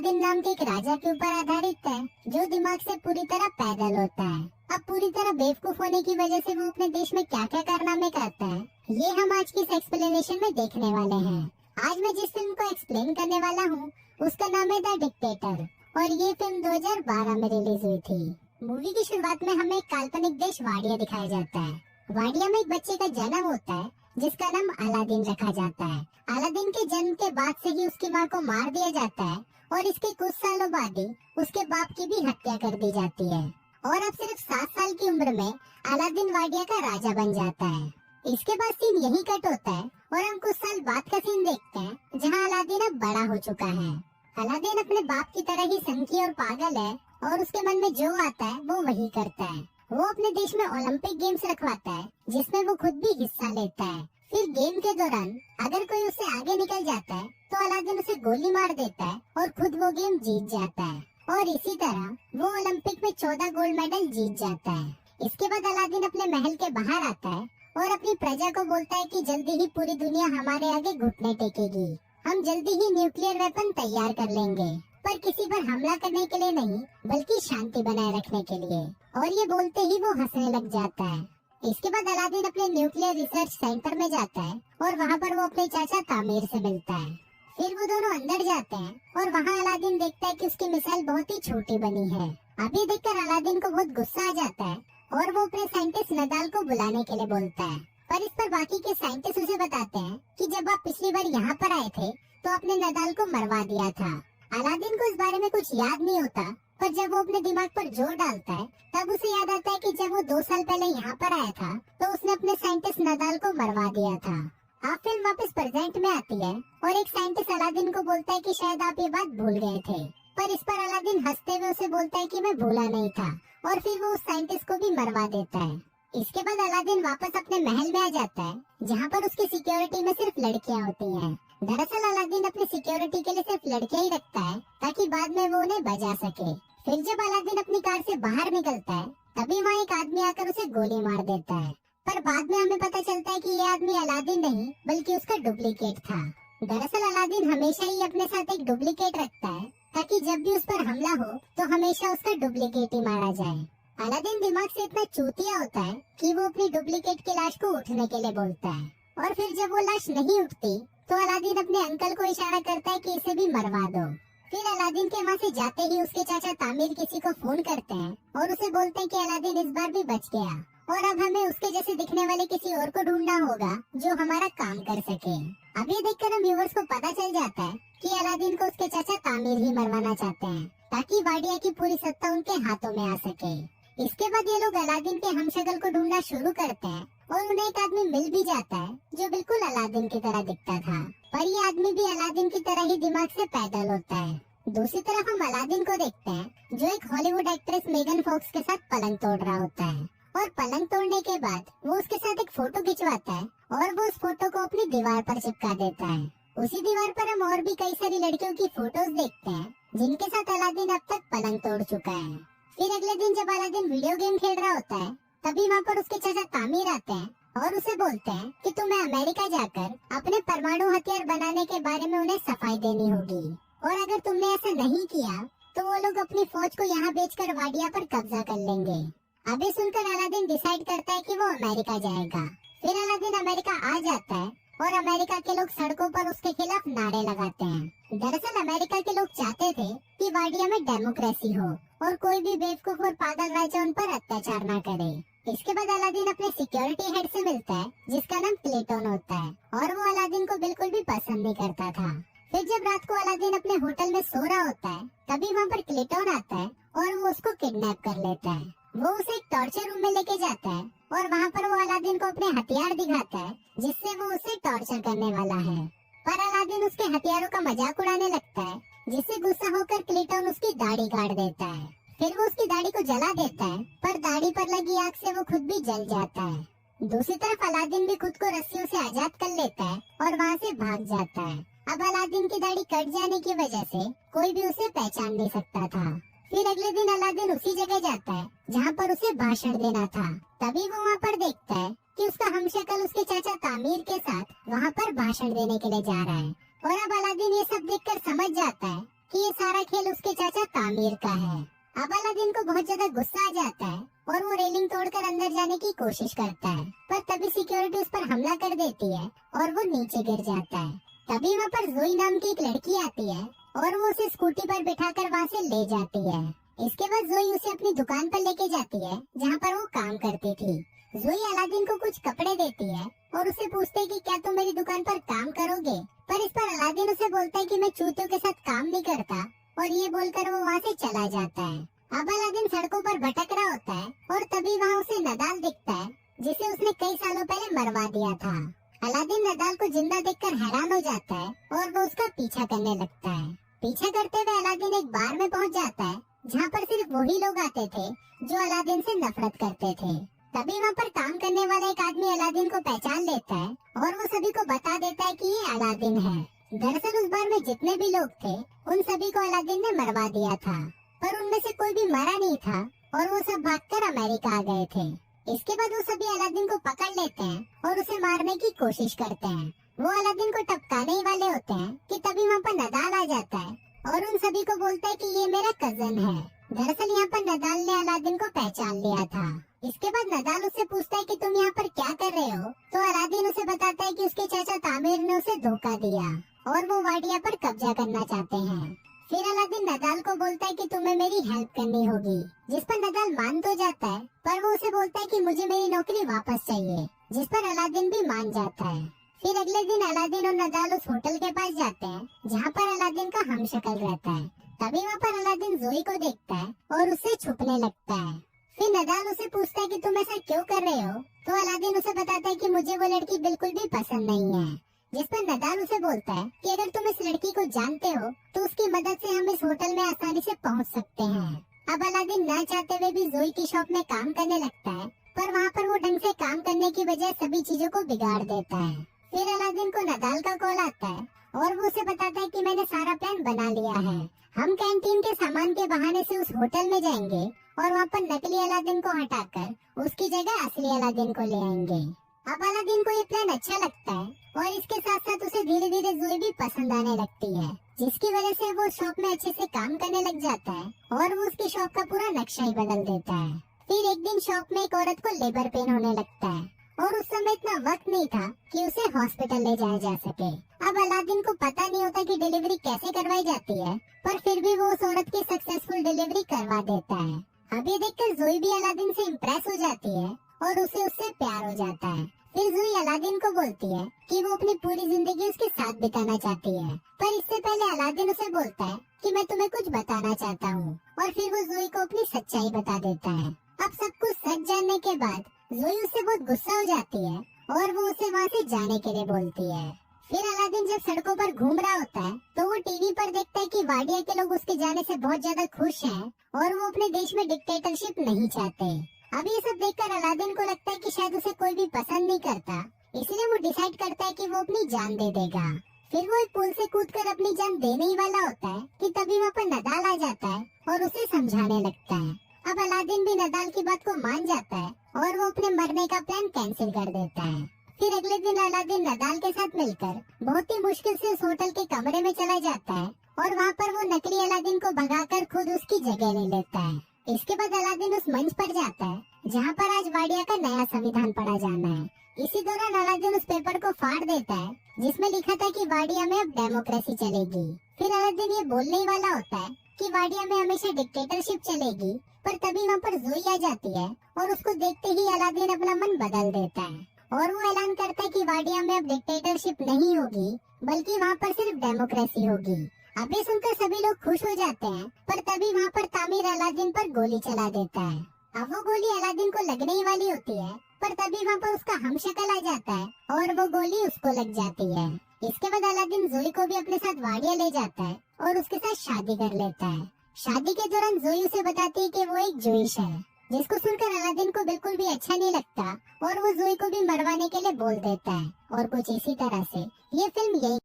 Aladdin नाम के एक राजा के ऊपर आधारित है जो दिमाग से पूरी तरह पैदल होता है। अब पूरी तरह बेवकूफ होने की वजह से वो अपने देश में क्या क्या कारनामे करता है, ये हम आज की इस एक्सप्लेनेशन में देखने वाले हैं। आज मैं जिस फिल्म को एक्सप्लेन करने वाला हूँ उसका नाम है द डिक्टेटर और ये फिल्म 2012 में रिलीज हुई थी। मूवी की शुरुआत में हमें एक काल्पनिक देश वाडिया दिखाया जाता है। वाडिया में एक बच्चे का जन्म होता है जिसका नाम अलादीन रखा जाता है। अलादीन के जन्म के बाद से ही उसकी माँ को मार दिया जाता है और इसके कुछ सालों बाद ही उसके बाप की भी हत्या कर दी जाती है और अब सिर्फ 7 साल की उम्र में अलादीन वाडिया का राजा बन जाता है। इसके बाद सीन यही कट होता है और हम कुछ साल बाद का सीन देखते हैं जहाँ अलादीन अब बड़ा हो चुका है। अलादीन अपने बाप की तरह ही संकी और पागल है और उसके मन में जो आता है वो वही करता है। वो अपने देश में ओलंपिक गेम्स रखवाता है जिसमें वो खुद भी हिस्सा लेता है। फिर गेम के दौरान अगर कोई उससे आगे निकल जाता है तो अलादीन उसे गोली मार देता है और खुद वो गेम जीत जाता है और इसी तरह वो ओलंपिक में 14 गोल्ड मेडल जीत जाता है। इसके बाद अलादीन अपने महल के बाहर आता है और अपनी प्रजा को बोलता है कि जल्दी ही पूरी दुनिया हमारे आगे घुटने टेकेगी। हम जल्दी ही न्यूक्लियर वेपन तैयार कर लेंगे, पर किसी पर हमला करने के लिए नहीं बल्कि शांति बनाए रखने के लिए। और ये बोलते ही वो हंसने लग जाता है। इसके बाद अलादीन अपने न्यूक्लियर रिसर्च सेंटर में जाता है और वहाँ पर वो अपने चाचा तामीर से मिलता है। फिर वो दोनों अंदर जाते हैं और वहाँ अलादीन देखता है कि उसकी मिसाइल बहुत ही छोटी बनी है। अब ये देखकर अलादीन को बहुत गुस्सा आ जाता है और वो अपने साइंटिस्ट नदाल को बुलाने के लिए बोलता है। पर इस पर बाकी के साइंटिस्ट उसे बताते हैं कि जब आप पिछली बार यहाँ पर आए थे तो आपने नदाल को मरवा दिया था। अलादीन को इस बारे में कुछ याद नहीं होता, पर जब वो अपने दिमाग पर जोर डालता है तब उसे याद आता है कि जब वो 2 साल पहले यहाँ पर आया था तो उसने अपने साइंटिस्ट नदाल को मरवा दिया था। अब फिल्म वापस प्रेजेंट में आती है और एक साइंटिस्ट अलादीन को बोलता है कि शायद आप ये बात भूल गए थे, पर इस पर अलादीन हंसते हुए उसे बोलता है कि मैं भूला नहीं था और फिर वो उस साइंटिस्ट को भी मरवा देता है। इसके बाद अलादीन वापस अपने महल में आ जाता है जहाँ पर उसकी सिक्योरिटी में सिर्फ लड़कियाँ होती हैं। दरअसल अलादीन अपनी सिक्योरिटी के लिए सिर्फ लड़कियाँ ही रखता है ताकि बाद में वो उन्हें बजा सके। फिर जब अलादीन अपनी कार से बाहर निकलता है तभी वहाँ एक आदमी आकर उसे गोली मार देता है, पर बाद में हमें पता चलता है कि ये आदमी अलादीन नहीं बल्कि उसका डुप्लीकेट था। दरअसल अलादीन हमेशा ही अपने साथ एक डुप्लीकेट रखता है ताकि जब भी उस पर हमला हो तो हमेशा उसका डुप्लीकेट ही मारा जाए। अलादीन दिमाग से इतना चूतिया होता है कि वो अपनी डुप्लीकेट की लाश को उठने के लिए बोलता है और फिर जब वो लाश नहीं उठती तो अलादीन अपने अंकल को इशारा करता है कि इसे भी मरवा दो। फिर अलादीन के वहाँ से जाते ही उसके चाचा तामीर किसी को फोन करते हैं और उसे बोलते हैं कि अलादीन इस बार भी बच गया और अब हमें उसके जैसे दिखने वाले किसी और को ढूंढना होगा जो हमारा काम कर सके। अब ये देखकर हम व्यूअर्स को पता चल जाता है कि अलादीन को उसके चाचा तामीर ही मरवाना चाहते हैं ताकि वाडिया की पूरी सत्ता उनके हाथों में आ सके। इसके बाद ये लोग अलादीन के हमशक्ल को ढूंढना शुरू करते हैं और उन्हें एक आदमी मिल भी जाता है जो बिल्कुल अलादीन की तरह दिखता था, पर ये आदमी भी अलादीन की तरह ही दिमाग से पैदल होता है। दूसरी तरफ हम अलादीन को देखते हैं जो एक हॉलीवुड एक्ट्रेस मेगन फॉक्स के साथ पलंग तोड़ रहा होता है और पलंग तोड़ने के बाद वो उसके साथ एक फोटो खिंचवाता है और वो उस फोटो को अपनी दीवार पर चिपका देता है। उसी दीवार पर हम और भी कई सारी लड़कियों की फोटोज देखते हैं जिनके साथ अलादीन अब तक पलंग तोड़ चुका है। फिर अगले दिन जब अलादीन वीडियो गेम खेल रहा होता है तभी वहाँ पर उसके चाचा तामीर आते हैं और उसे बोलते हैं कि तुम्हें अमेरिका जाकर अपने परमाणु हथियार बनाने के बारे में उन्हें सफाई देनी होगी और अगर तुमने ऐसा नहीं किया तो वो लोग अपनी फौज को यहाँ बेचकर वाडिया पर कब्जा कर लेंगे। अभी सुनकर अलादीन डिसाइड करता है कि वो अमेरिका जाएगा। फिर अलादीन अमेरिका आ जाता है और अमेरिका के लोग सड़कों पर उसके खिलाफ नारे लगाते हैं। दरअसल अमेरिका के लोग चाहते थे कि वाडिया में डेमोक्रेसी हो और कोई भी बेवकूफ और पागल राजा उन पर अत्याचार न करे। इसके बाद अलादीन अपने सिक्योरिटी हेड से मिलता है जिसका नाम क्लेटन होता है और वो अलादीन को बिल्कुल भी पसंद नहीं करता था। फिर जब रात को अलादीन अपने होटल में सो रहा होता है तभी वहाँ पर क्लेटन आता है और वो उसको किडनैप कर लेता है। वो उसे एक टॉर्चर रूम में लेके जाता है और वहाँ पर वो अलादीन को अपने हथियार दिखाता है जिससे वो उसे टॉर्चर करने वाला है, पर अलादीन उसके हथियारों का मजाक उड़ाने लगता है जिससे गुस्सा होकर क्लेटन उसकी दाढ़ी काट देता है। फिर वो उसकी दाढ़ी को जला देता है, पर दाढ़ी पर लगी आग से वो खुद भी जल जाता है। दूसरी तरफ अलादीन भी खुद को रस्सियों से आजाद कर लेता है और वहाँ से भाग जाता है। अब अलादीन की दाढ़ी कट जाने की वजह से कोई भी उसे पहचान नहीं सकता था। फिर अगले दिन अलादीन उसी जगह जाता है जहाँ पर उसे भाषण देना था। तभी वो वहाँ पर देखता है कि उसका हमशक्ल उसके चाचा तामीर के साथ वहाँ पर भाषण देने के लिए जा रहा है और अब अलादीन ये सब देखकर समझ जाता है कि ये सारा खेल उसके चाचा तामीर का है। अब अलादीन को बहुत ज्यादा गुस्सा आ जाता है और वो रेलिंग तोड़कर अंदर जाने की कोशिश करता है, पर तभी सिक्योरिटी उस पर हमला कर देती है और वो नीचे गिर जाता है। तभी वहाँ पर जोई नाम की एक लड़की आती है और वो उसे स्कूटी पर बिठाकर वहाँ से ले जाती है। इसके बाद जोई उसे अपनी दुकान पर लेके जाती है जहाँ पर वो काम करती थी। जोई अलादीन को कुछ कपड़े देती है और उसे पूछते है कि क्या तुम मेरी दुकान पर काम करोगे, पर इस पर अलादीन उसे बोलता है कि मैं चूतियों के साथ काम नहीं करता, और ये बोलकर वो वहाँ से चला जाता है। अब अलादीन सड़कों पर भटक रहा होता है और तभी वहाँ उसे नदाल दिखता है, जिसे उसने कई सालों पहले मरवा दिया था। अलादीन नदाल को जिंदा देखकर हैरान हो जाता है और वो उसका पीछा करने लगता है। पीछा करते हुए अलादीन एक बार में पहुँच जाता है जहाँ पर सिर्फ वही लोग आते थे जो अलादीन से नफरत करते थे। तभी वहाँ पर काम करने वाला एक आदमी अलादीन को पहचान लेता है और वो सभी को बता देता है कि ये अलादीन है। दरअसल उस बार में जितने भी लोग थे उन सभी को अलादीन ने मरवा दिया था, पर उनमें से कोई भी मरा नहीं था और वो सब भागकर अमेरिका आ गए थे। इसके बाद वो सभी अलादीन को पकड़ लेते हैं और उसे मारने की कोशिश करते हैं। वो अलादीन को टपकाने ही वाले होते हैं कि तभी वहाँ पर नदाल आ जाता है और उन सभी को बोलता है कि ये मेरा कजन है। दरअसल यहाँ पर नदाल ने अलादीन को पहचान लिया था। इसके बाद नदाल उससे पूछता है कि तुम यहाँ पर क्या कर रहे हो, तो अलादीन उसे बताता है कि उसके चाचा तामीर ने उसे धोखा दिया और वो वाडिया पर कब्जा करना चाहते हैं। फिर अलादीन नदाल को बोलता है कि तुम्हें मेरी हेल्प करनी होगी, जिस पर नदाल मान तो जाता है, पर वो उसे बोलता है कि मुझे मेरी नौकरी वापस चाहिए, जिस पर अलादीन भी मान जाता है। फिर अगले दिन अलादीन और नदाल उस होटल के पास जाते हैं जहाँ पर अलादीन का हमशक्ल रहता है। तभी वहाँ पर अलादीन जोई को देखता है और उससे छुपने लगता है। फिर नदाल उसे पूछता है कि तुम ऐसा क्यों कर रहे हो, तो अलादीन उसे बताता है कि मुझे वो लड़की बिल्कुल भी पसंद नहीं है, जिस पर नदाल उसे बोलता है कि अगर तुम इस लड़की को जानते हो तो उसकी मदद से हम इस होटल में आसानी से पहुंच सकते हैं। अब अलादीन न चाहते हुए भी जोई की शॉप में काम करने लगता है, पर वहाँ पर वो ढंग से काम करने की बजाय सभी चीजों को बिगाड़ देता है। फिर अलादीन को नदाल का कॉल आता है और वो उसे बताता है कि मैंने सारा प्लान बना लिया है। हम कैंटीन के सामान के बहाने से उस होटल में जाएंगे और वहाँ पर नकली अलादीन को हटाकर उसकी जगह असली अलादीन को ले आएंगे। अब अलादीन को ये प्लान अच्छा लगता है और इसके साथ साथ उसे धीरे धीरे जोई भी पसंद आने लगती है, जिसकी वजह से वो शॉप में अच्छे से काम करने लग जाता है और वो उसकी शॉप का पूरा नक्शा ही बदल देता है। फिर एक दिन शॉप में एक औरत को लेबर पेन होने लगता है और उस समय इतना वक्त नहीं था कि उसे हॉस्पिटल ले जाया जा सके। अब अलादीन को पता नहीं होता कि डिलीवरी कैसे करवाई जाती है, पर फिर भी वो उस औरत की सक्सेसफुल डिलीवरी करवा देता है। अब ये देखकर जोई भी अलादीन से इम्प्रेस हो जाती है और उसे उससे प्यार हो जाता है। फिर जोई अलादीन को बोलती है कि वो अपनी पूरी जिंदगी उसके साथ बिताना चाहती है, पर इससे पहले अलादीन उसे बोलता है कि मैं तुम्हें कुछ बताना चाहता हूँ, और फिर वो जोई को अपनी सच्चाई बता देता है। अब सब कुछ सच जानने के बाद जोई उससे बहुत गुस्सा हो जाती है और वो उसे वहाँ से जाने के लिए बोलती है। फिर अलादीन जब सड़कों पर घूम रहा होता है तो वो टीवी पर देखता है कि वाडिया के लोग उसके जाने से बहुत ज्यादा खुश हैं और वो अपने देश में डिक्टेटरशिप नहीं चाहते। अब ये सब देखकर अलादीन को लगता है कि शायद उसे कोई भी पसंद नहीं करता, इसलिए वो डिसाइड करता है कि वो अपनी जान दे देगा। फिर वो एक पुल से कूदकर अपनी जान देने ही वाला होता है कि तभी वहाँ पर नदाल आ जाता है और उसे समझाने लगता है। अब अलादीन भी नदाल की बात को मान जाता है और वो अपने मरने का प्लान कैंसिल कर देता है। फिर अगले दिन अलादीन नदाल के साथ मिलकर बहुत ही मुश्किल से उस होटल के कमरे में चला जाता है और वहाँ पर वो नकली अलादीन को भगाकर खुद उसकी जगह ले लेता है। इसके बाद अलादीन उस मंच पर जाता है जहाँ पर आज वाडिया का नया संविधान पढ़ा जाना है। इसी दौरान अलादीन उस पेपर को फाड़ देता है जिसमें लिखा था कि वाडिया में अब डेमोक्रेसी चलेगी। फिर अलादीन ये बोलने ही वाला होता है कि वाडिया में हमेशा डिक्टेटरशिप चलेगी, पर तभी वहाँ पर जोई आ जाती है और उसको देखते ही अलादीन अपना मन बदल देता है और वो ऐलान करता है कि वाडिया में अब डिक्टेटरशिप नहीं होगी, बल्कि वहाँ पर सिर्फ डेमोक्रेसी होगी। अब ये सुनकर सभी लोग खुश हो जाते हैं, पर तभी वहाँ पर तामीर अलादीन पर गोली चला देता है। अब वो गोली अलादीन को लगने ही वाली होती है, पर तभी वहाँ पर उसका हमशक्ल आ जाता है और वो गोली उसको लग जाती है। इसके बाद अलादीन जोई को भी अपने साथ वाडिया ले जाता है और उसके साथ शादी कर लेता है। शादी के दौरान जोई उसे बताती है कि वो एक जूइश है, जिसको सुनकर अलादीन को बिल्कुल भी अच्छा नहीं लगता और वो जोई को भी मरवाने के लिए बोल देता है। और कुछ इसी तरह से ये फिल्म यही